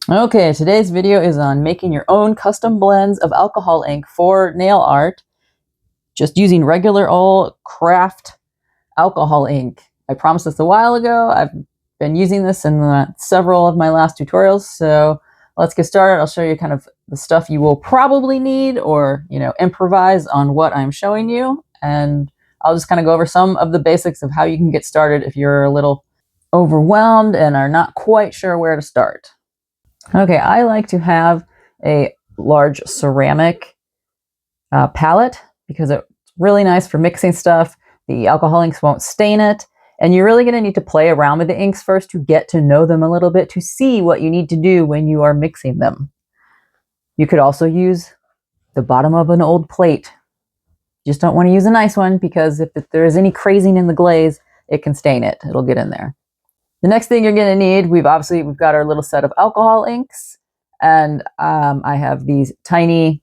Okay, today's video is on making your own custom blends of alcohol ink for nail art, just using regular old craft alcohol ink. I promised this a while ago. I've been using this in several of my last tutorials, so let's get started. I'll show you kind of the stuff you will probably need, or improvise on what I'm showing you, and I'll just kind of go over some of the basics of how you can get started if you're a little overwhelmed and are not quite sure where to start. Okay, I like to have a large ceramic palette because it's really nice for mixing stuff. The alcohol inks won't stain it. And you're really going to need to play around with the inks first to get to know them a little bit, to see what you need to do when you are mixing them. You could also use the bottom of an old plate. You just don't want to use a nice one because if there is any crazing in the glaze, it can stain it. It'll get in there. The next thing you're going to need, we've got our little set of alcohol inks, and I have these tiny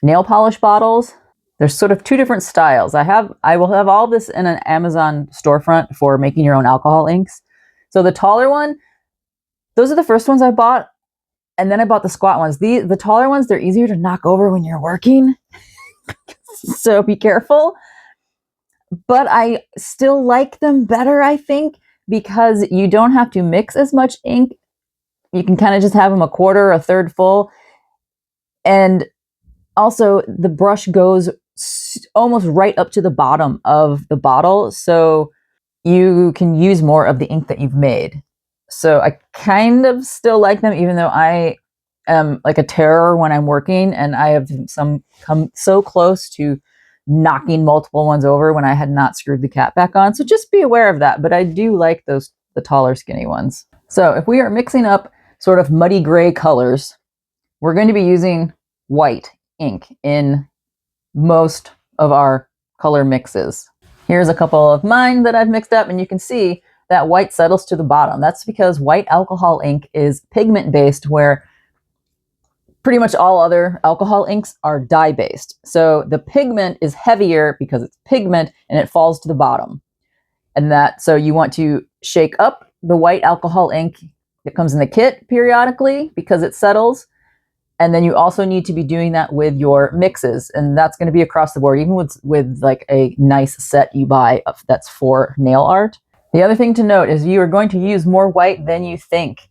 nail polish bottles. There's sort of two different styles. I will have all this in an Amazon storefront for making your own alcohol inks. So the taller one, those are the first ones I bought, and then I bought the squat ones. The taller ones, they're easier to knock over when you're working, so be careful. But I still like them better, I think, because you don't have to mix as much ink. You can kind of just have them a quarter, a third full. And also the brush goes almost right up to the bottom of the bottle, so you can use more of the ink that you've made. So I kind of still like them, even though I am like a terror when I'm working, and I have come so close to knocking multiple ones over when I had not screwed the cap back on. So just be aware of that. But I do like the taller, skinny ones. So if we are mixing up sort of muddy gray colors, we're going to be using white ink in most of our color mixes. Here's a couple of mine that I've mixed up, and you can see that white settles to the bottom. That's because white alcohol ink is pigment based, where pretty much all other alcohol inks are dye based. So the pigment is heavier because it's pigment and it falls to the bottom. So you want to shake up the white alcohol ink that comes in the kit periodically because it settles. And then you also need to be doing that with your mixes, and that's going to be across the board, even with like a nice set you buy that's for nail art. The other thing to note is you are going to use more white than you think.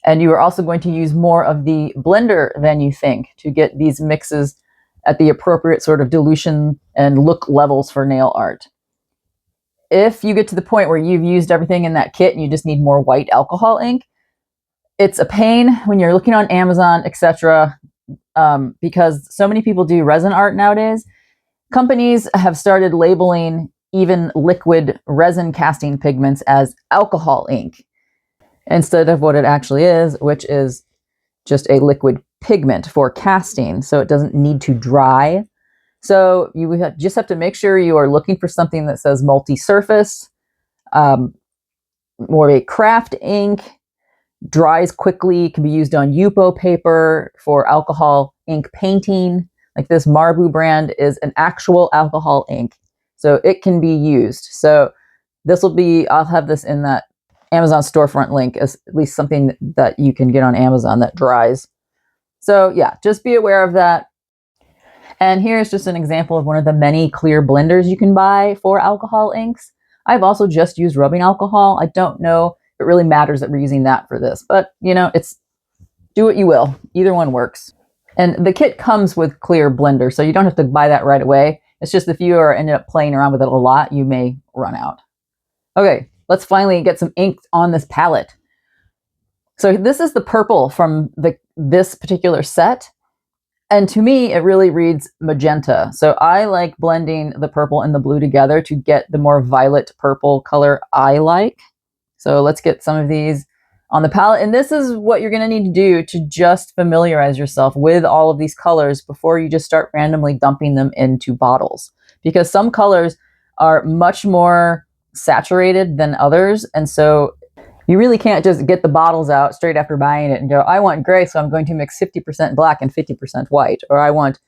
And you are also going to use more of the blender than you think to get these mixes at the appropriate sort of dilution and look levels for nail art. If you get to the point where you've used everything in that kit and you just need more white alcohol ink, it's a pain when you're looking on Amazon, etc., because so many people do resin art nowadays. Companies have started labeling even liquid resin casting pigments as alcohol ink, instead of what it actually is, which is just a liquid pigment for casting, so it doesn't need to dry. So you just have to make sure you are looking for something that says multi-surface, more of a craft ink, dries quickly, can be used on Yupo paper for alcohol ink painting. Like this Marbu brand is an actual alcohol ink, so it can be used. So I'll have this in that Amazon storefront link as at least something that you can get on Amazon that dries. So yeah, just be aware of that. And here's just an example of one of the many clear blenders you can buy for alcohol inks. I've also just used rubbing alcohol. I don't know if it really matters that we're using that for this, but it's do what you will. Either one works. And the kit comes with clear blender, so you don't have to buy that right away. It's just if you ended up playing around with it a lot, you may run out. Okay. Let's finally get some ink on this palette. So this is the purple from this particular set. And to me, it really reads magenta. So I like blending the purple and the blue together to get the more violet purple color I like. So let's get some of these on the palette. And this is what you're going to need to do to just familiarize yourself with all of these colors before you just start randomly dumping them into bottles. Because some colors are much more saturated than others, and so you really can't just get the bottles out straight after buying it and go, I want gray, so I'm going to mix 50% black and 50% white, or I want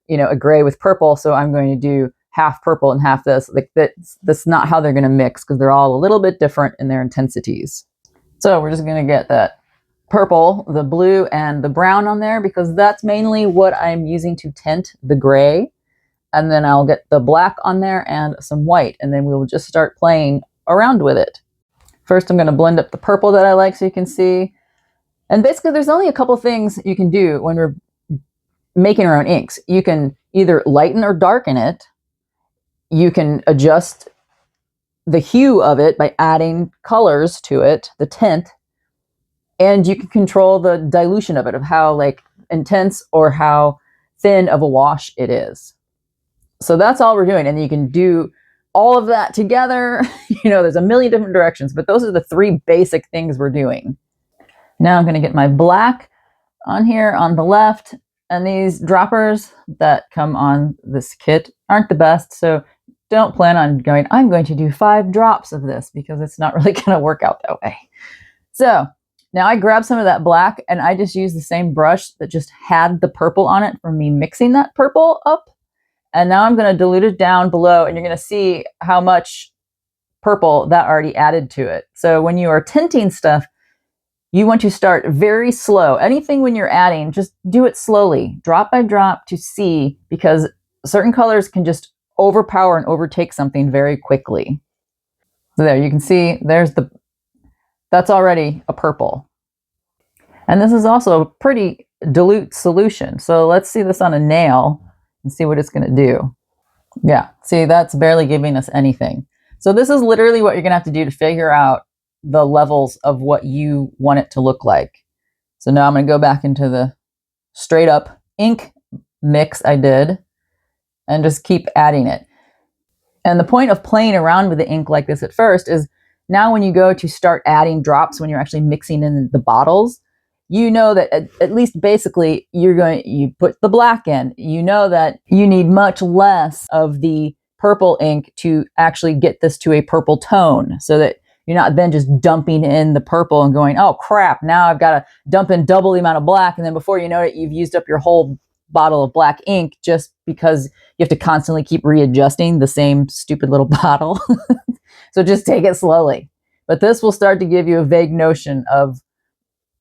a gray with purple, so I'm going to do half purple and half this. Like that's not how they're going to mix, because they're all a little bit different in their intensities. So we're just going to get that purple, the blue, and the brown on there because that's mainly what I'm using to tint the gray. And then I'll get the black on there and some white, and then we will just start playing around with it. First, I'm going to blend up the purple that I like so you can see. And basically, there's only a couple things you can do when we're making our own inks. You can either lighten or darken it. You can adjust the hue of it by adding colors to it, the tint, and you can control the dilution of it, of how like intense or how thin of a wash it is. So that's all we're doing. And you can do all of that together. There's a million different directions, but those are the three basic things we're doing. Now I'm going to get my black on here on the left. And these droppers that come on this kit aren't the best. So don't plan on going, I'm going to do 5 drops of this, because it's not really going to work out that way. So now I grab some of that black and I just use the same brush that just had the purple on it for me mixing that purple up. And now I'm going to dilute it down below, and you're going to see how much purple that already added to it. So when you are tinting stuff, you want to start very slow. Anything when you're adding, just do it slowly, drop by drop, to see, because certain colors can just overpower and overtake something very quickly. So there, you can see that's already a purple. And this is also a pretty dilute solution. So let's see this on a nail and see what it's going to do. Yeah, see, that's barely giving us anything. So this is literally what you're going to have to do to figure out the levels of what you want it to look like. So now I'm going to go back into the straight up ink mix I did and just keep adding it. And the point of playing around with the ink like this at first is now when you go to start adding drops, when you're actually mixing in the bottles, you know that at least basically you put the black in, you know that you need much less of the purple ink to actually get this to a purple tone, so that you're not then just dumping in the purple and going, oh crap, now I've got to dump in double the amount of black. And then before you know it, you've used up your whole bottle of black ink just because you have to constantly keep readjusting the same stupid little bottle. So just take it slowly. But this will start to give you a vague notion of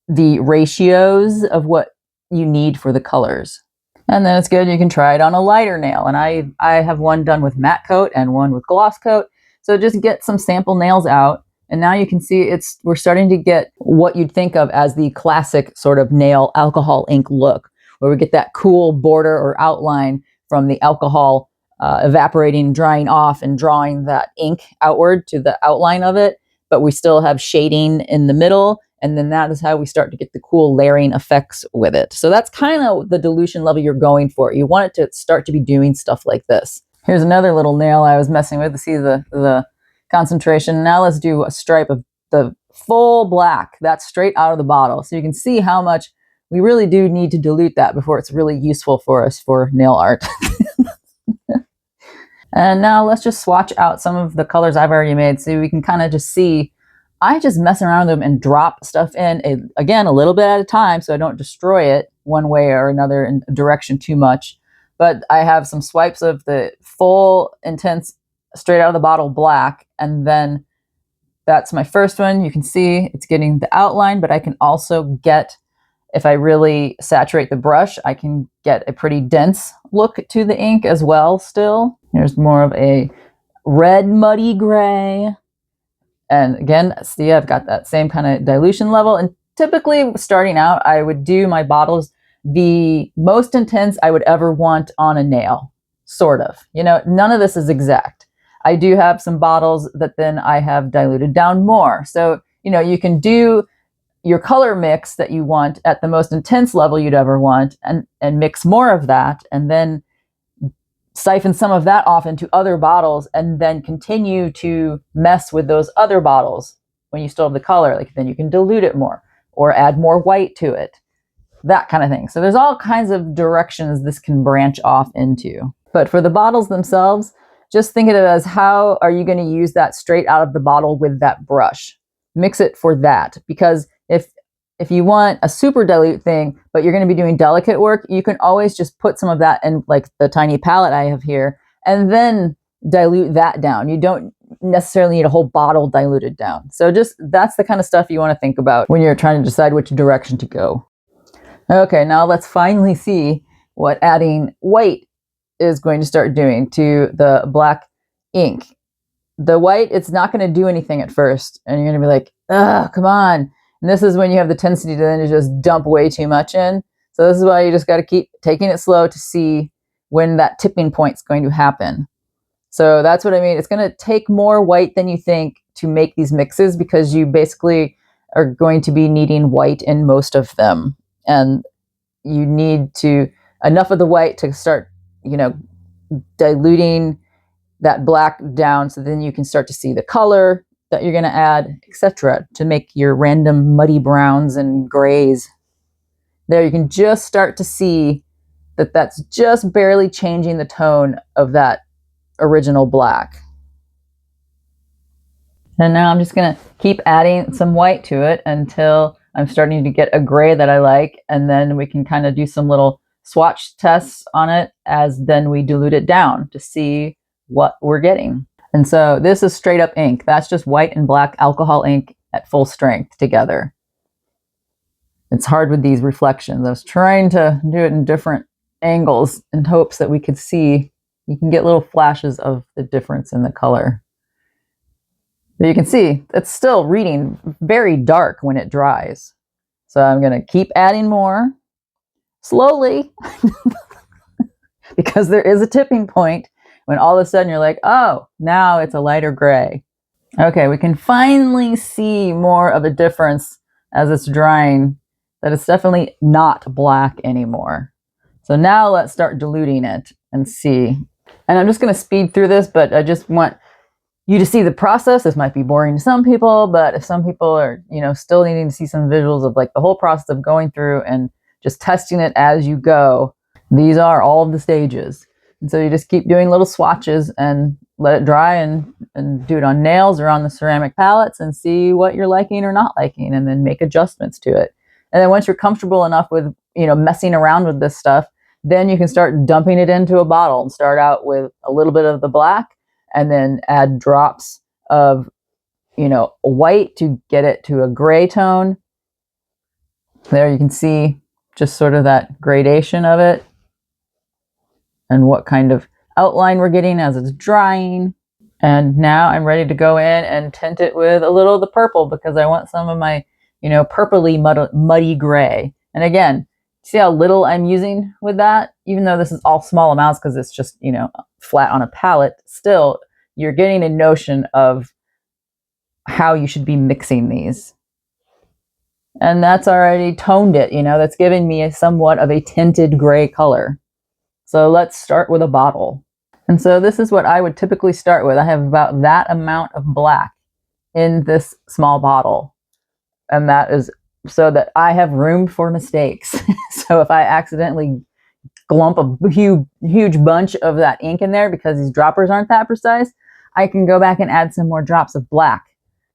the ratios of what you need for the colors. And then it's good, you can try it on a lighter nail. And I have one done with matte coat and one with gloss coat. So just get some sample nails out. And now you can see we're starting to get what you'd think of as the classic sort of nail alcohol ink look, where we get that cool border or outline from the alcohol evaporating, drying off, and drawing that ink outward to the outline of it. But we still have shading in the middle. And then that is how we start to get the cool layering effects with it. So that's kind of the dilution level you're going for. You want it to start to be doing stuff like this. Here's another little nail I was messing with to see the concentration. Now let's do a stripe of the full black. That's straight out of the bottle. So you can see how much we really do need to dilute that before it's really useful for us for nail art. And now let's just swatch out some of the colors I've already made so we can kind of just see. I just mess around with them and drop stuff in, again, a little bit at a time so I don't destroy it one way or another in a direction too much. But I have some swipes of the full, intense, straight out of the bottle black. And then that's my first one. You can see it's getting the outline, but I can also get, if I really saturate the brush, I can get a pretty dense look to the ink as well still. Here's more of a red muddy gray. And again, see, I've got that same kind of dilution level. And typically starting out, I would do my bottles the most intense I would ever want on a nail, sort of. None of this is exact. I do have some bottles that then I have diluted down more. So, you can do your color mix that you want at the most intense level you'd ever want and mix more of that, and then siphon some of that off into other bottles and then continue to mess with those other bottles when you still have the color. Like then you can dilute it more or add more white to it, that kind of thing. So there's all kinds of directions this can branch off into. But for the bottles themselves, just think of it as how are you going to use that straight out of the bottle with that brush. Mix it for that, because if you want a super dilute thing, but you're going to be doing delicate work, you can always just put some of that in, like the tiny palette I have here, and then dilute that down. You don't necessarily need a whole bottle diluted down. So just that's the kind of stuff you want to think about when you're trying to decide which direction to go. Okay, now let's finally see what adding white is going to start doing to the black ink. The white, it's not going to do anything at first, and you're going to be like, ugh, come on. And this is when you have the tendency to then just dump way too much in. So this is why you just got to keep taking it slow to see when that tipping point is going to happen. So that's what I mean. It's going to take more white than you think to make these mixes, because you basically are going to be needing white in most of them. And you need enough of the white to start, diluting that black down, so then you can start to see the color that you're going to add, etc., to make your random muddy browns and grays. There you can just start to see that that's just barely changing the tone of that original black. And now I'm just going to keep adding some white to it until I'm starting to get a gray that I like, and then we can kind of do some little swatch tests on it as then we dilute it down to see what we're getting. And so this is straight up ink. That's just white and black alcohol ink at full strength together. It's hard with these reflections. I was trying to do it in different angles in hopes that we could see. You can get little flashes of the difference in the color. But you can see it's still reading very dark when it dries. So I'm going to keep adding more slowly because there is a tipping point when all of a sudden you're like, oh, now it's a lighter gray. Okay, we can finally see more of a difference as it's drying, that it's definitely not black anymore. So now let's start diluting it and see. And I'm just going to speed through this, but I just want you to see the process. This might be boring to some people, but if some people are, still needing to see some visuals of like the whole process of going through and just testing it as you go, these are all of the stages. And so you just keep doing little swatches and let it dry and do it on nails or on the ceramic palettes and see what you're liking or not liking, and then make adjustments to it. And then once you're comfortable enough with, messing around with this stuff, then you can start dumping it into a bottle and start out with a little bit of the black and then add drops of, white to get it to a gray tone. There you can see just sort of that gradation of it and what kind of outline we're getting as it's drying. And now I'm ready to go in and tint it with a little of the purple, because I want some of my, purpley muddy gray. And again, see how little I'm using with that? Even though this is all small amounts because it's just, flat on a palette, still you're getting a notion of how you should be mixing these. And that's already toned it, that's giving me somewhat of a tinted gray color. So let's start with a bottle. And so this is what I would typically start with. I have about that amount of black in this small bottle. And that is so that I have room for mistakes. So if I accidentally glump a huge bunch of that ink in there because these droppers aren't that precise, I can go back and add some more drops of black.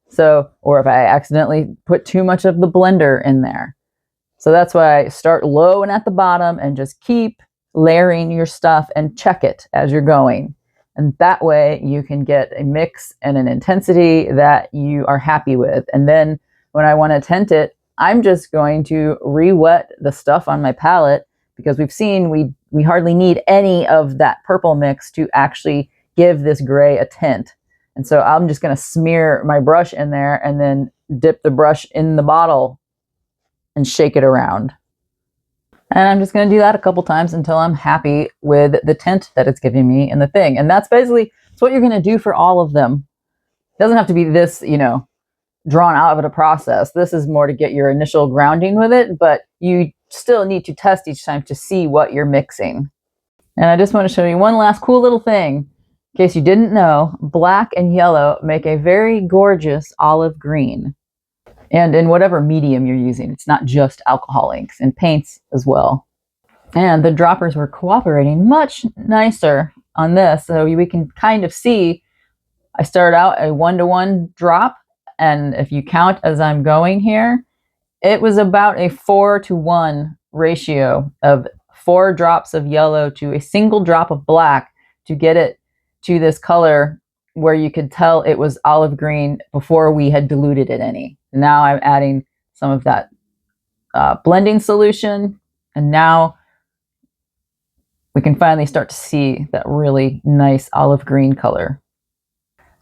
So, or if I accidentally put too much of the blender in there. So that's why I start low and at the bottom and just keep layering your stuff and check it as you're going. And that way you can get a mix and an intensity that you are happy with. And then when I want to tint it, I'm just going to re-wet the stuff on my palette, because we've seen we hardly need any of that purple mix to actually give this gray a tint. And so I'm just going to smear my brush in there and then dip the brush in the bottle and shake it around. And I'm just going to do that a couple times until I'm happy with the tint that it's giving me in the thing. And that's basically what you're going to do for all of them. It doesn't have to be this, drawn out of a process. This is more to get your initial grounding with it, but you still need to test each time to see what you're mixing. And I just want to show you one last cool little thing. In case you didn't know, black and yellow make a very gorgeous olive green. And in whatever medium you're using, it's not just alcohol inks, and paints as well. And the droppers were cooperating much nicer on this. So we can kind of see, I started out a 1-to-1 drop. And if you count as I'm going here, it was about a 4-to-1 ratio of 4 drops of yellow to a single drop of black to get it to this color where you could tell it was olive green before we had diluted it any. Now I'm adding some of that blending solution, and now we can finally start to see that really nice olive green color.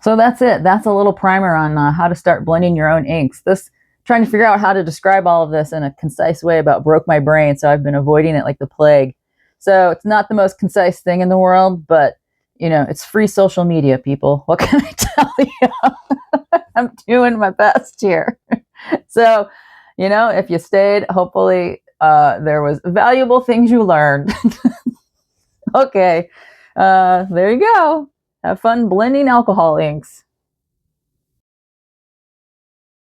So that's it. That's a little primer on how to start blending your own inks. Trying to figure out how to describe all of this in a concise way about broke my brain, so I've been avoiding it like the plague. So it's not the most concise thing in the world, but it's free social media, people. What can I tell you? I'm doing my best here. So, if you stayed, hopefully there was valuable things you learned. Okay, there you go. Have fun blending alcohol inks.